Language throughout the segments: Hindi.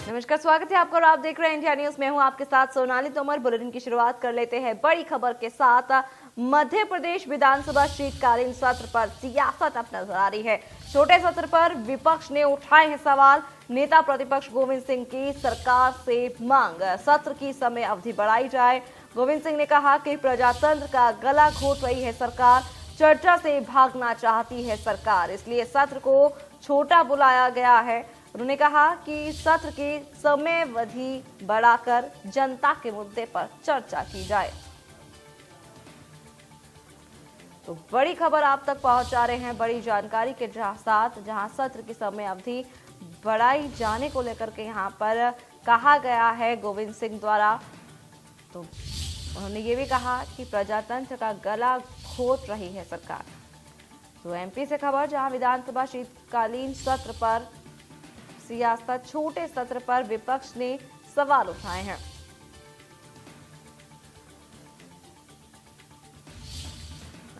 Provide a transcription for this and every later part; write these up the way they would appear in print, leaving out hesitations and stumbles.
नमस्कार, स्वागत है आपका और आप देख रहे हैं इंडिया न्यूज। मैं हूं आपके साथ सोनाली तोमर। बुलेटिन की शुरुआत कर लेते हैं बड़ी खबर के साथ। मध्य प्रदेश विधानसभा शीतकालीन सत्र पर सियासत अब नजर आ रही है। छोटे सत्र पर विपक्ष ने उठाए हैं सवाल। नेता प्रतिपक्ष गोविंद सिंह की सरकार से मांग, सत्र की समय अवधि बढ़ाई जाए। गोविंद सिंह ने कहा कि प्रजातंत्र का गला घोट रही है सरकार, चर्चा से भागना चाहती है सरकार, इसलिए सत्र को छोटा बुलाया गया है। उन्होंने कहा कि सत्र की समयावधि बढ़ाकर जनता के मुद्दे पर चर्चा की जाए। तो बड़ी खबर आप तक पहुंचा रहे हैं बड़ी जानकारी के साथ, जहां सत्र की समय अवधि बढ़ाई जाने को लेकर के यहां पर कहा गया है गोविंद सिंह द्वारा। तो उन्होंने ये भी कहा कि प्रजातंत्र का गला घोट रही है सरकार। तो एमपी से खबर, जहां विधानसभा शीतकालीन सत्र पर सियासत, छोटे सत्र पर विपक्ष ने सवाल उठाए हैं।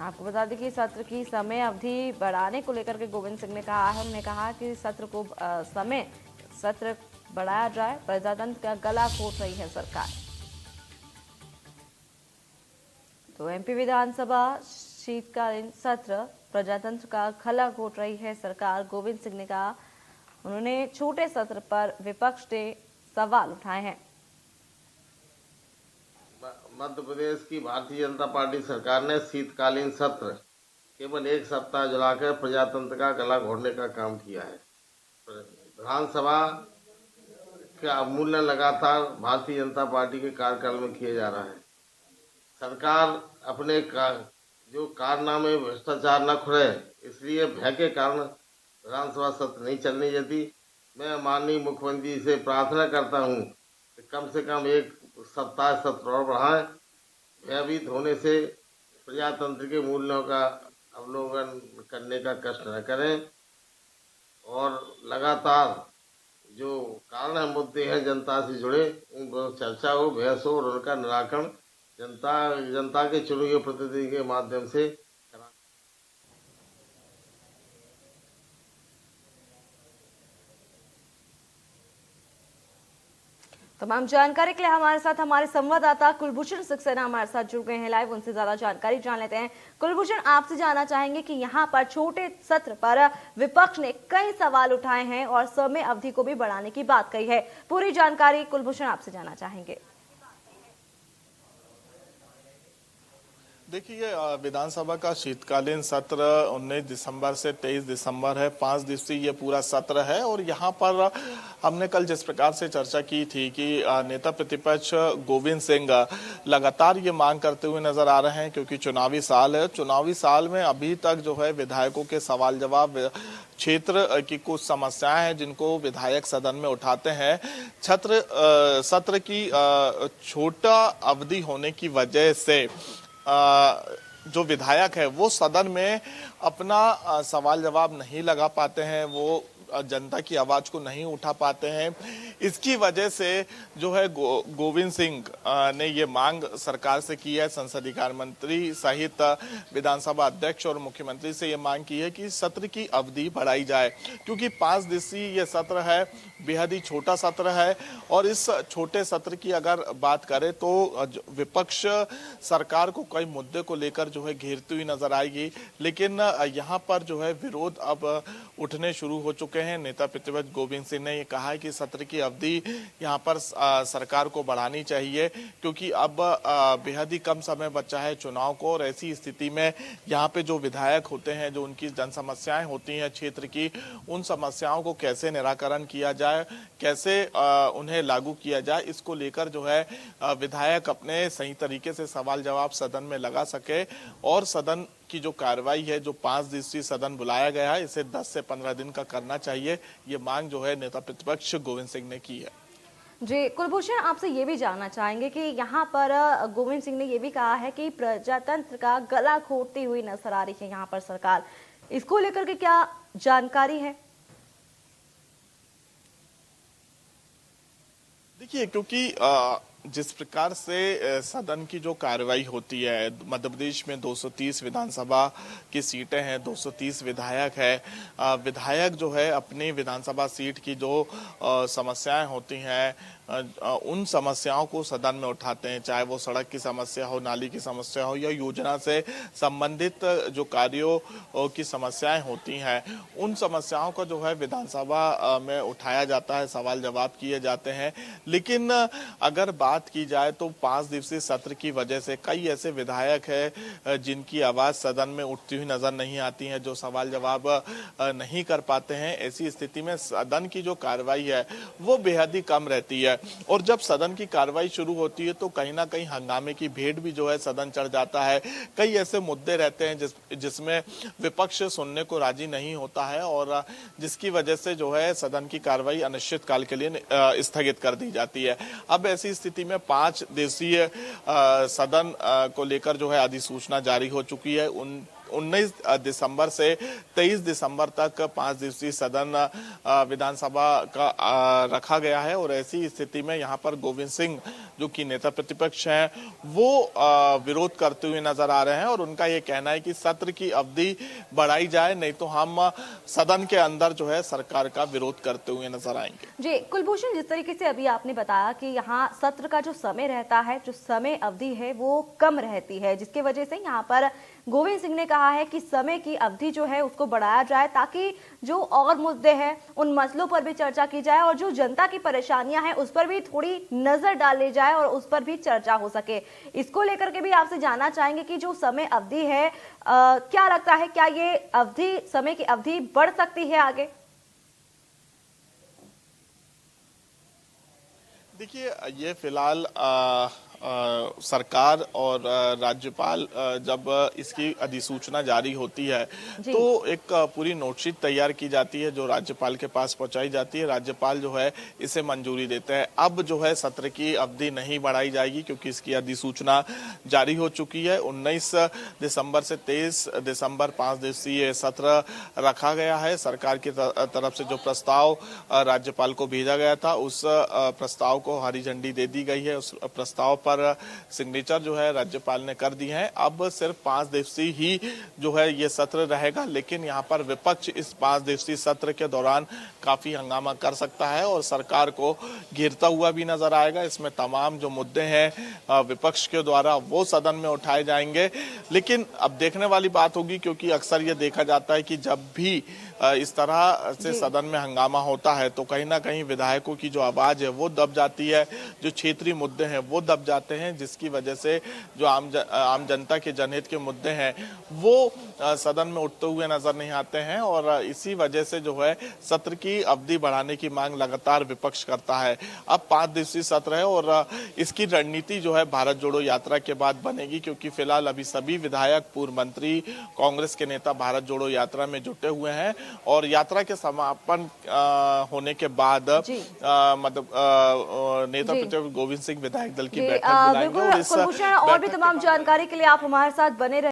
आपको बता दें कि सत्र की समय अवधि बढ़ाने को लेकर के गोविंद सिंह ने कहा है। उन्होंने कहा कि सत्र बढ़ाया जाए, प्रजातंत्र का गला घोट रही है सरकार। तो एमपी विधानसभा शीतकालीन सत्र, प्रजातंत्र का गला घोट रही है सरकार, गोविंद सिंह ने कहा। उन्होंने छोटे सत्र पर विपक्ष ने सवाल उठाए हैं। मध्य प्रदेश की भारतीय जनता पार्टी सरकार ने शीतकालीन सत्र केवल एक सप्ताह जलाकर प्रजातंत्र का गला घोटने का काम किया है। विधानसभा का अवमूल्यन लगातार भारतीय जनता पार्टी के कार्यकाल में किया जा रहा है। सरकार अपने जो कारनामे भ्रष्टाचार न खुले, इसलिए भय के कारण विधानसभा सत्र नहीं चलने देती। मैं माननीय मुख्यमंत्री से प्रार्थना करता हूं कि कम से कम एक सप्ताह सत्र और बढ़ाएं। भयभीत होने से प्रजातंत्र के मूल्यों का अवलोकन करने का कष्ट न करें और लगातार जो कारण मुद्दे हैं जनता से जुड़े, उन पर चर्चा हो, बहस हो और उनका निराकरण जनता के चुने हुए प्रतिनिधि के माध्यम से। तमाम जानकारी के लिए हमारे साथ हमारे संवाददाता कुलभूषण सक्सेना हमारे साथ जुड़ गए हैं लाइव। उनसे ज्यादा जानकारी जान लेते हैं। कुलभूषण, आपसे जानना चाहेंगे कि यहाँ पर छोटे सत्र पर विपक्ष ने कई सवाल उठाए हैं और समय अवधि को भी बढ़ाने की बात कही है। पूरी जानकारी कुलभूषण आपसे जानना चाहेंगे। देखिए, विधानसभा का शीतकालीन सत्र 19 दिसंबर से 23 दिसंबर है। 5 दिवसीय ये पूरा सत्र है और यहाँ पर हमने कल जिस प्रकार से चर्चा की थी कि नेता प्रतिपक्ष गोविंद सिंह लगातार ये मांग करते हुए नजर आ रहे हैं, क्योंकि चुनावी साल है। चुनावी साल में अभी तक जो है विधायकों के सवाल जवाब, क्षेत्र की कुछ समस्याएं हैं जिनको विधायक सदन में उठाते हैं। सत्र की छोटा अवधि होने की वजह से जो विधायक है वो सदन में अपना सवाल जवाब नहीं लगा पाते हैं, वो जनता की आवाज को नहीं उठा पाते हैं। इसकी वजह से जो है गोविंद सिंह ने ये मांग सरकार से की है। संसदीय कार्य मंत्री सहित विधानसभा अध्यक्ष और मुख्यमंत्री से ये मांग की है कि सत्र की अवधि बढ़ाई जाए, क्योंकि 5 दिवसीय ये सत्र है, बेहद ही छोटा सत्र है। और इस छोटे सत्र की अगर बात करें तो विपक्ष सरकार को कई मुद्दे को लेकर जो है घेरती हुई नजर आएगी, लेकिन यहाँ पर जो है विरोध अब उठने शुरू हो चुके हैं। नेता प्रतिपक्ष गोविंद सिंह ने ये कहा है कि सत्र की अवधि यहाँ पर सरकार को बढ़ानी चाहिए, क्योंकि अब बेहद ही कम समय बचा है चुनाव को। और ऐसी स्थिति में यहाँ पे जो विधायक होते हैं, जो उनकी जन समस्याएं होती हैं क्षेत्र की, उन समस्याओं को कैसे निराकरण किया जाए, कैसे उन्हें लागू किया जाए, इसको लेकर जो है विधायक अपने सही तरीके से सवाल जवाब सदन में लगा सके और सदन की जो कार्रवाई है, जो 5 दिवसीय सदन बुलाया गया है, इसे 10 से 15 दिन का करना चाहिए। ये मांग जो है नेता प्रतिपक्ष गोविंद सिंह ने की है। जी कुलभूषण, आपसे ये भी जानना चाहेंगे कि यहाँ पर गोविंद सिंह ने ये भी कहा है कि प्रजातंत्र का गला घोटती हुई नजर आ रही है यहाँ पर सरकार, इसको लेकर के क्या जानकारी है? देखिए, क्योंकि जिस प्रकार से सदन की जो कार्रवाई होती है, मध्य प्रदेश में 230 विधानसभा की सीटें हैं, 230 विधायक है। विधायक जो है अपनी विधानसभा सीट की जो समस्याएं होती हैं उन समस्याओं को सदन में उठाते हैं, चाहे वो सड़क की समस्या हो, नाली की समस्या हो या योजना से संबंधित जो कार्यों की समस्याएं होती हैं, उन समस्याओं को जो है विधानसभा में उठाया जाता है, सवाल जवाब किए जाते हैं। लेकिन अगर बात की जाए तो 5 दिवसीय सत्र की वजह से कई ऐसे विधायक हैं जिनकी आवाज सदन में उठती हुई नजर नहीं आती है, जो सवाल जवाब नहीं कर पाते हैं। ऐसी स्थिति में सदन की जो कार्रवाई है वो बेहद ही कम रहती है और जब सदन की कार्रवाई शुरू होती है तो कहीं ना कहीं हंगामे की भेंट भी जो है सदन चढ़ जाता है। कई ऐसे मुद्दे रहते हैं जिसमें विपक्ष सुनने को राजी नहीं होता है और जिसकी वजह से जो है सदन की कार्रवाई अनिश्चितकाल के लिए स्थगित कर दी जाती है। अब ऐसी स्थिति में 5 दिवसीय सदन को लेकर जो है अधिसूचना जारी हो चुकी है। 19 दिसंबर से 23 दिसंबर तक 5 दिवसीय सदन विधानसभा का रखा गया है और ऐसी स्थिति में यहाँ पर गोविंद सिंह जो कि नेता प्रतिपक्ष हैं वो विरोध करते हुए नजर आ रहे हैं और उनका ये कहना है कि सत्र की अवधि बढ़ाई जाए, नहीं तो हम सदन के अंदर जो है सरकार का विरोध करते हुए नजर आएंगे। जी कुलभूषण, जिस तरीके से अभी आपने बताया कि यहाँ सत्र का जो समय रहता है, जो समय अवधि है वो कम रहती है, जिसकी वजह से यहाँ पर गोविंद सिंह ने कहा है कि समय की अवधि जो है उसको बढ़ाया जाए ताकि जो और मुद्दे हैं उन मसलों पर भी चर्चा की जाए और जो जनता की परेशानियां हैं उस पर भी थोड़ी नजर डाली जाए और उस पर भी चर्चा हो सके। इसको लेकर के भी आपसे जानना चाहेंगे कि जो समय अवधि है क्या लगता है, क्या ये अवधि, समय की अवधि बढ़ सकती है आगे? देखिए, ये फिलहाल सरकार और राज्यपाल जब इसकी अधिसूचना जारी होती है तो एक पूरी नोटशीट तैयार की जाती है जो राज्यपाल के पास पहुंचाई जाती है। राज्यपाल जो है इसे मंजूरी देते हैं। अब जो है सत्र की अवधि नहीं बढ़ाई जाएगी क्योंकि इसकी अधिसूचना जारी हो चुकी है। 19 दिसंबर से 23 दिसंबर 5 दिवसीय सत्र रखा गया है। सरकार की तरफ से जो प्रस्ताव राज्यपाल को भेजा गया था उस प्रस्ताव को हरी झंडी दे दी गई है। उस प्रस्ताव पर सिग्नेचर जो है राज्यपाल ने कर दी है। अब सिर्फ 5 दिवसीय ही जो है ये सत्र रहेगा, लेकिन यहाँ पर विपक्ष इस 5 दिवसीय सत्र के दौरान काफी हंगामा कर सकता है और सरकार को घेरता हुआ भी नजर आएगा। इसमें तमाम जो मुद्दे हैं विपक्ष के द्वारा वो सदन में उठाए जाएंगे। लेकिन अब देखने वाली बात होगी, क्योंकि अक्सर ये देखा जाता है कि जब भी इस तरह से सदन में हंगामा होता है तो कहीं ना कहीं विधायकों की जो आवाज है वो दब जाती है, जो क्षेत्रीय मुद्दे हैं वो दब जाते हैं, जिसकी वजह से जो आम जनता के जनहित के मुद्दे हैं वो सदन में उठते हुए नजर नहीं आते हैं और इसी वजह से जो है सत्र की अवधि बढ़ाने की मांग लगातार विपक्ष करता है। अब 5 दिवसीय सत्र है और इसकी रणनीति जो है भारत जोड़ो यात्रा के बाद बनेगी, क्योंकि फिलहाल अभी सभी विधायक, पूर्व मंत्री, कांग्रेस के नेता भारत जोड़ो यात्रा में जुटे हुए हैं और यात्रा के समापन होने के बाद मतलब नेता प्रतिपक्ष गोविंद सिंह विधायक दल की बैठक बुलाएंगे। और भी तमाम जानकारी के लिए आप हमारे साथ बने रहे।